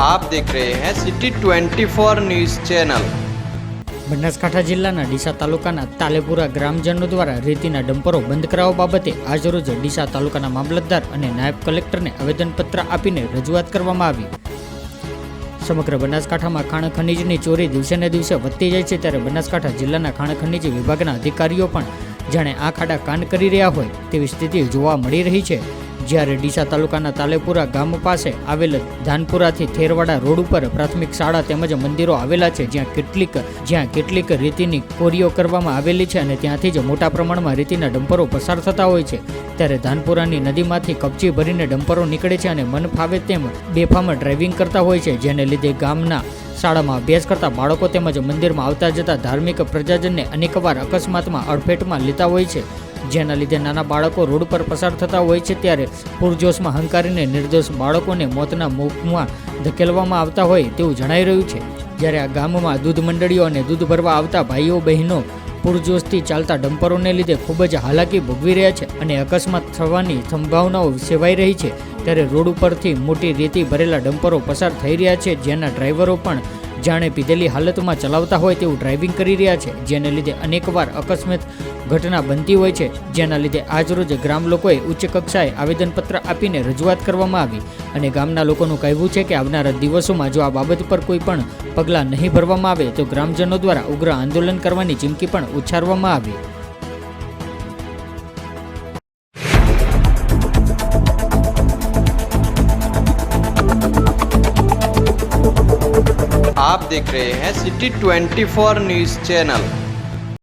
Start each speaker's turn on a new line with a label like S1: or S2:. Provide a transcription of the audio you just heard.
S1: आप देख रहे हैं सिटी 24 न्यूज़ चैनल।
S2: બનાસકાંઠા જિલ્લાના ડીસા તાલુકાના તાલેપુરા ગ્રામજનો દ્વારા રેતીના ડમ્પરો બંધ કરાવવા બાબતે આજરોજ ડીસા તાલુકાના મામલતદાર અને નાયબ કલેક્ટરને આવેદનપત્ર આપીને રજૂઆત કરવામાં આવી। સમગ્ર બનાસકાંઠામાં ખાણ ખનીજની ચોરી દિવસે ને દિવસે વધતી જાય છે, ત્યારે બનાસકાંઠા જિલ્લાના ખાણ ખનીજ વિભાગના અધિકારીઓ પણ જાણે આ ખાડા કાન કરી રહ્યા હોય તેવી સ્થિતિ જોવા મળી રહી છે। જ્યારે ડીસા તાલુકાના તાલેપુરા ગામ પાસે આવેલ ધાનપુરાથી થેરવાડા રોડ ઉપર પ્રાથમિક શાળા તેમજ મંદિરો આવેલા છે, જ્યાં કેટલીક રેતીની કોરીઓ કરવામાં આવેલી છે અને ત્યાંથી જ મોટા પ્રમાણમાં રેતીના ડમ્પરો પસાર થતા હોય છે। ત્યારે ધાનપુરાની નદીમાંથી કપચી ભરીને ડમ્પરો નીકળે છે અને મન ફાવે તેમ બેફામ ડ્રાઇવિંગ કરતા હોય છે, જેને લીધે ગામના શાળામાં અભ્યાસ કરતા બાળકો તેમજ મંદિરમાં આવતા જતા ધાર્મિક પ્રજાજનને અનેકવાર અકસ્માતમાં અડફેટમાં લેતા હોય છે, જેના લીધે નાના બાળકો રોડ પર પસાર થતા હોય છે। ત્યારે પૂરજોશમાં હંકારીને નિર્દોષ બાળકોને મોતના મુખમાં ધકેલવામાં આવતા હોય તેવું જણાઈ રહ્યું છે। જ્યારે આ ગામમાં દૂધ મંડળીઓ અને દૂધ ભરવા આવતા ભાઈઓ બહેનો પૂરજોશથી ચાલતા ડમ્પરોને લીધે ખૂબ જ હાલાકી ભોગવી રહ્યા છે અને અકસ્માત થવાની સંભાવનાઓ સેવાઈ રહી છે। ત્યારે રોડ ઉપરથી મોટી રેતી ભરેલા ડમ્પરો પસાર થઈ રહ્યા છે, જેના ડ્રાઈવરો પણ જાણે પીધેલી હાલતમાં ચલાવતા હોય તેવું ડ્રાઇવિંગ કરી રહ્યા છે, જેને લીધે અનેકવાર અકસ્માત ઘટના બનતી હોય છે। જેના લીધે આજરોજ ગ્રામ લોકોએ ઉચ્ચ કક્ષાએ આવેદનપત્ર આપીને રજૂઆત કરવામાં આવી અને ગામના લોકોનું કહેવું છે કે આવનારા દિવસોમાં જો આ બાબત પર કોઈ પણ પગલાં નહીં ભરવામાં આવે તો ગ્રામજનો દ્વારા ઉગ્ર આંદોલન કરવાની ચીમકી પણ ઉચ્ચારવામાં આવી।
S1: आप देख रहे हैं सिटी 24 न्यूज़ चैनल।